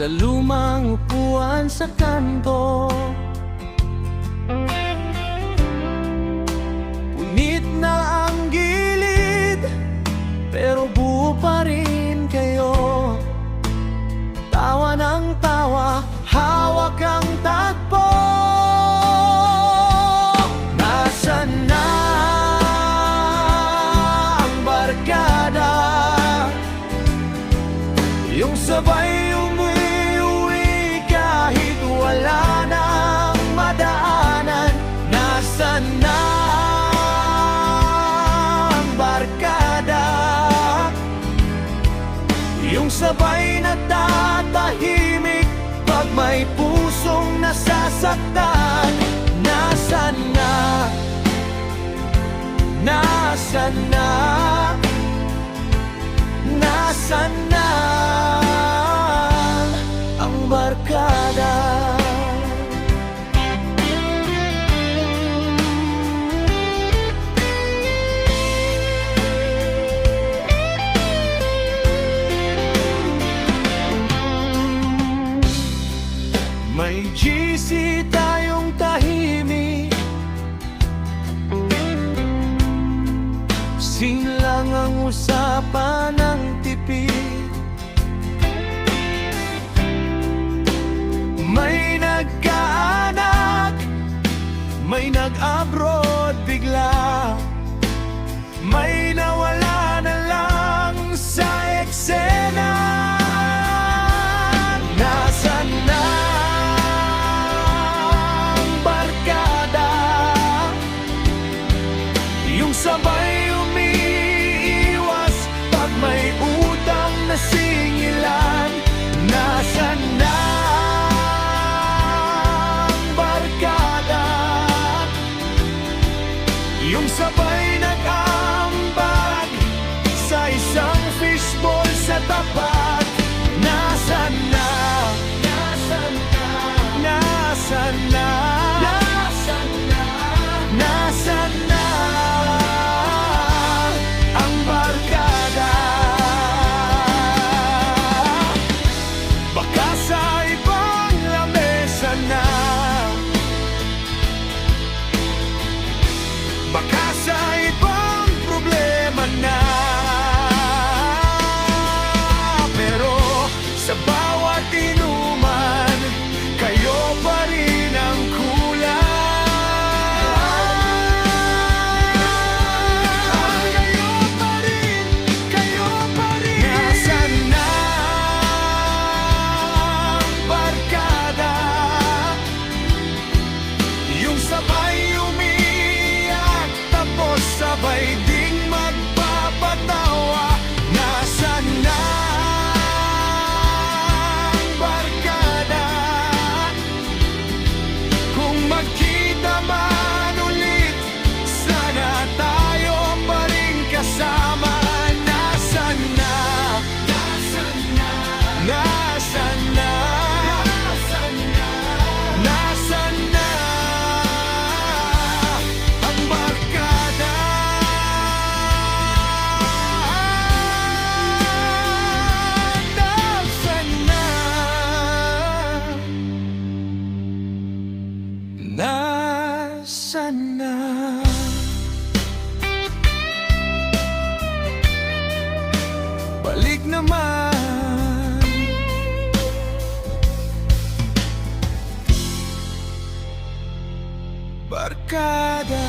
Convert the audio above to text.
sa lumang upuan sa kanto. Punit na ang gilid, pero buo pa rin kayo. Tawa ng tawa, hawak ang tagpo. Nasaan na ang barkada? Yung sabay umuwi kahit wala nang madaanan. Nasaan na ang barkada? Yung sabay na tatahimik pag may pusong nasasaktan. Nasaan na? Nasaan na? Nasaan na ang barkada? May GC tayong tahimik, lang ang usapan ng tipid. May nagkaanak, may nag-abroad bigla, may nawala na lang sa eksena. Nasaan na ang barkada? Yung sabay umiiwas pag may utang na singilan. Nasaan na ang barkada? Yung sabay nag-aambag sa isang fishbowl sa tapat. Nasaan na? Nasaan na? Nasaan na? Nasaan na? Nasaan na ang barkada? Baka sa ibang lamesa na, baka sa ibang problema na, pero sa bawat inuman, kayo pa rin ang kulang. Kayo pa rin, kayo pa rin. Nasaan na ang barkada? Yung sabay umiiyak, tapos sabay ding magpapatawa. Nasaan na ang barkada? Kung magkita man ulit, sana tayo pa rin kasama. Nasaan na? Nasaan na? Nasaan na? Nasaan na? Nasaan na ang barkada? Nasaan na? Nasaan na? Balik naman. Barkada.